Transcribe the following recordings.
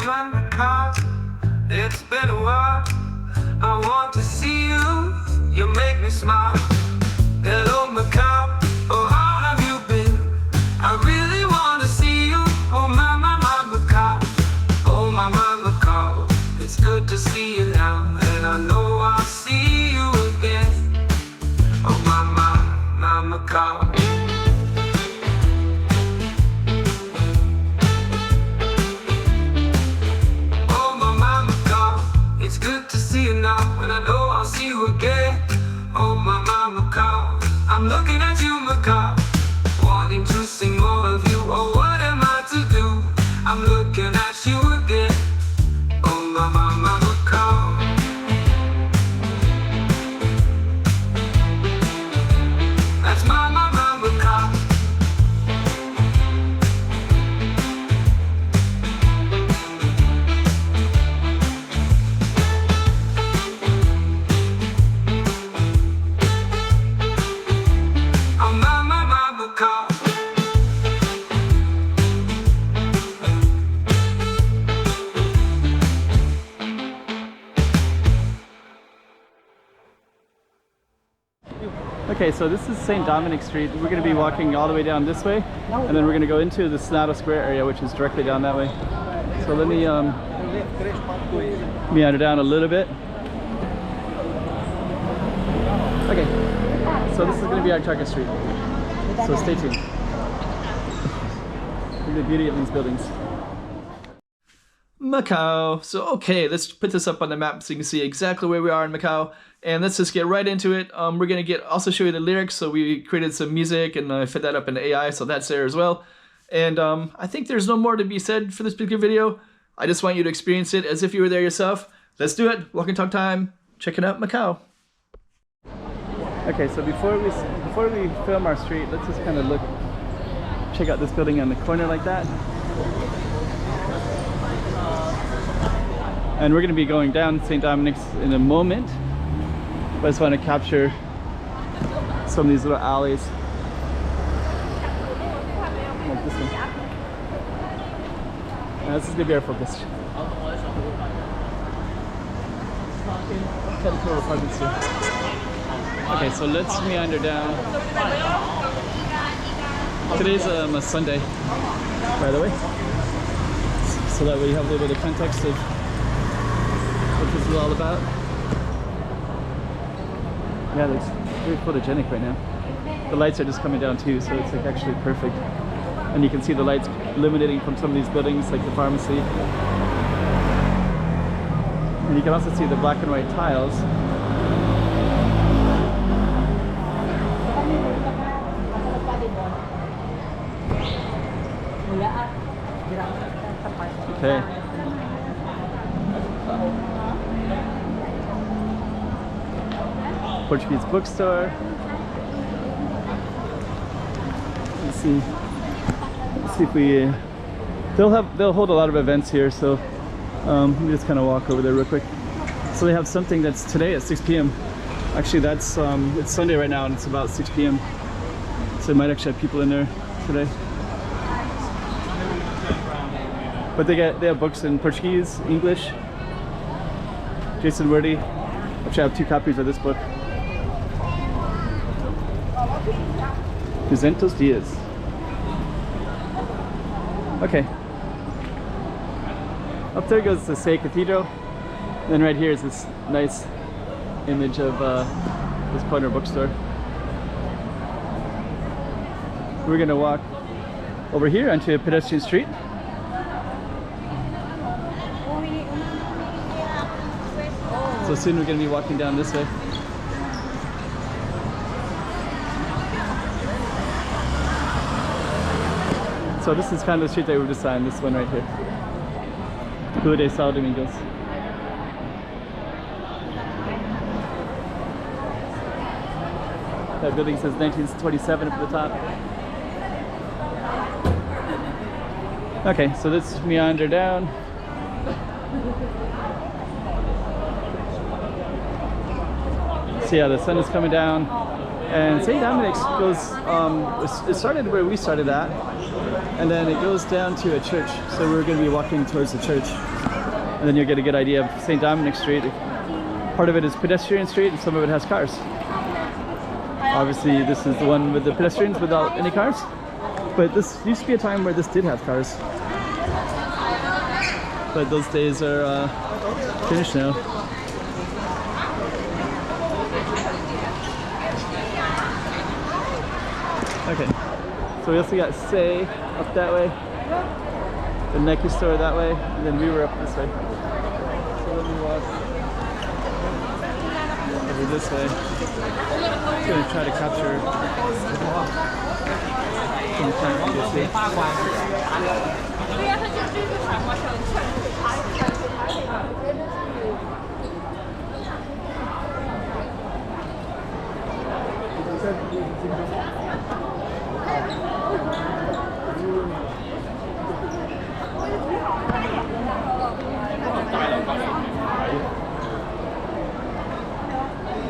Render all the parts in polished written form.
you in Macau. It's been a while. I want to see you. You make me smile. Hello, Macau. Oh, how have you been? I really want to see you. Oh, my, Macau. Oh, my, Macau. It's good to see you now, and I know I'll see you again. Oh, my, Macau. It's good to see you now, and I know I'll see you again. Oh, my, Macau. I'm looking at you, Macau, wanting to see more of you. Oh, what am I to do? I'm looking at you again. Oh, my, Macau. That's my, Macau. Okay, so this is St. Dominic Street. We're going to be walking all the way down this way, and then we're going to go into the Sonato Square area, which is directly down that way. So let me meander down a little bit. Okay, so this is going to be our target street, so stay tuned. Look at the beauty of these buildings. Macau. So okay, let's put this up on the map so you can see exactly where we are in Macau, and let's just get right into it. We're gonna also show you the lyrics. So we created some music and I fit that up into AI, so that's there as well. And I think there's no more to be said for this particular video. I just want you to experience it as if you were there yourself. Let's do it. Walk and talk time. Checking out Macau. Okay, so before we film our street, let's just kind of check out this building on the corner like that. And we're going to be going down St. Dominic's in a moment, but I just want to capture some of these little alleys. Like this one. And this is going to be our focus. Okay, so let's meander down. Today's a Sunday, by the way, so that we have a little bit of context of what this is all about. Yeah, it's very photogenic right now. The lights are just coming down too, so it's like actually perfect. And you can see the lights illuminating from some of these buildings, like the pharmacy. And you can also see the black and white tiles. Okay. Portuguese bookstore. Let's see if we they'll hold a lot of events here, so let me just kind of walk over there real quick. So they have something that's today at 6 p.m. Actually, that's it's Sunday right now and it's about 6 p.m. so they might actually have people in there today. But they have books in Portuguese, English. Jason Wordy. Actually, I have 2 copies of this book. 200 dias. Okay. Up there goes the Say Cathedral. And then right here is this nice image of this corner bookstore. We're gonna walk over here onto a pedestrian street. So soon we're going to be walking down this way. So this is kind of the street that we designed, this one right here. Rua de São Domingos. That building says 1927 up at the top. Okay, so let's meander down. So yeah, the sun is coming down, and St. Dominic's goes, it started where we started at, and then it goes down to a church. So we're going to be walking towards the church, and then you'll get a good idea of St. Dominic Street. Part of it is pedestrian street, and some of it has cars. Obviously, this is the one with the pedestrians without any cars. But this used to be a time where this did have cars. But those days are finished now. Okay, so we also got Say up that way, the Nike store that way, and then we were up this way. So let me walk over this way. I'm going to try to capture some time to see.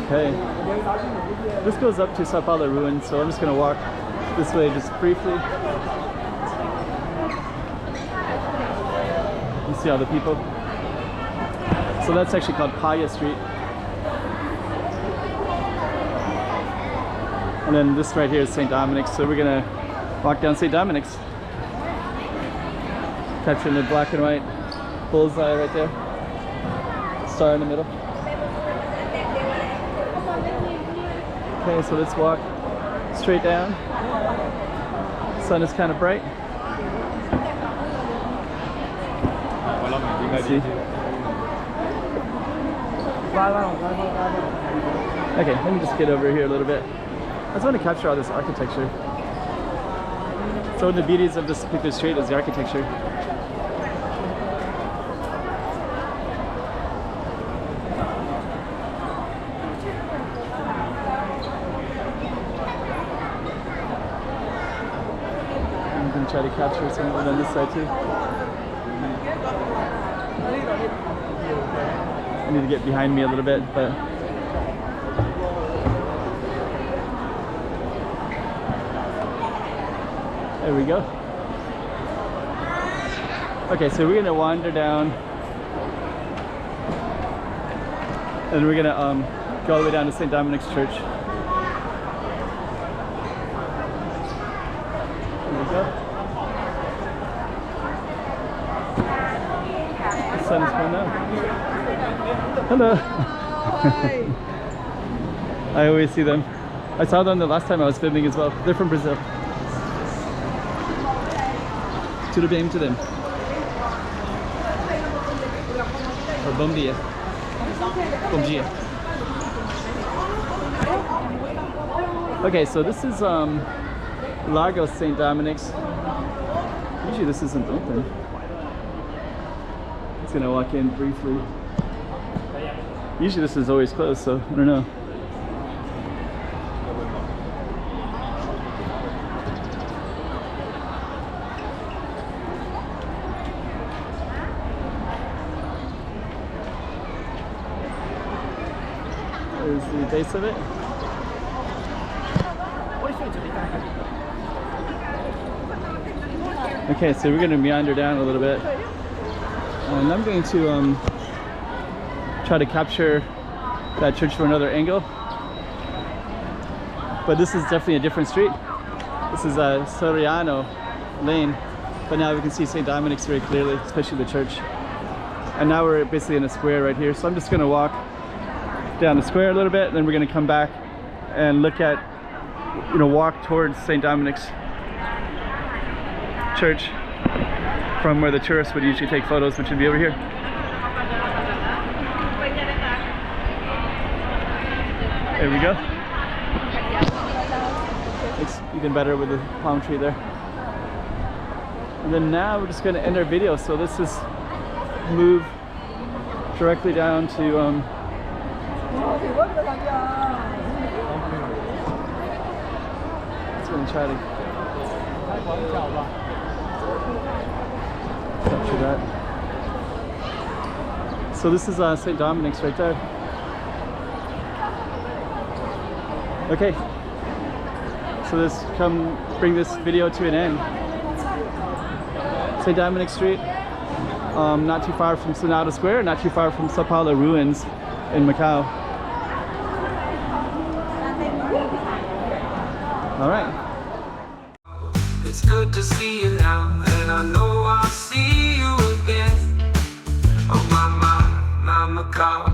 Okay, this goes up to Sao Paulo ruins, so I'm just going to walk this way just briefly. You see all the people. So that's actually called Paya Street. And then this right here is St. Dominic's, so we're going to walk down St. Dominic's. Capturing the black and white bullseye right there. Star in the middle. Okay, so let's walk straight down. Sun is kind of bright. Let's see. Okay, let me just get over here a little bit. I just want to capture all this architecture. So one of the beauties of this particular street is the architecture. Try to capture some of it on this side too. I need to get behind me a little bit, but there we go. Okay, so we're gonna wander down, and we're gonna go all the way down to St. Dominic's Church. There we go. Sun is going up. Hello. Hi. I always see them. I saw them the last time I was filming as well. They're from Brazil. Tudo bem to them. Or bom dia. Bom dia. Okay, so this is Largo St. Dominic's. Usually this isn't open. Gonna walk in briefly. Usually this is always closed, so I don't know. There's the base of it. Okay, so we're gonna meander down a little bit. And I'm going to try to capture that church from another angle. But this is definitely a different street. This is Soriano Lane. But now we can see St. Dominic's very clearly, especially the church. And now we're basically in a square right here. So I'm just going to walk down the square a little bit, and then we're going to come back and look at, walk towards St. Dominic's Church, from where the tourists would usually take photos, which would be over here. There we go. It's even better with the palm tree there. And then now we're just going to end our video. So let's just move directly down to just going to try to capture that. So this is St. Dominic's right there. Okay, so let's bring this video to an end. St. Dominic Street, not too far from Sonata Square, not too far from Sao Paulo ruins in Macau. All right. It's good to see you now, and I know I'll see you again. Oh, my Macau.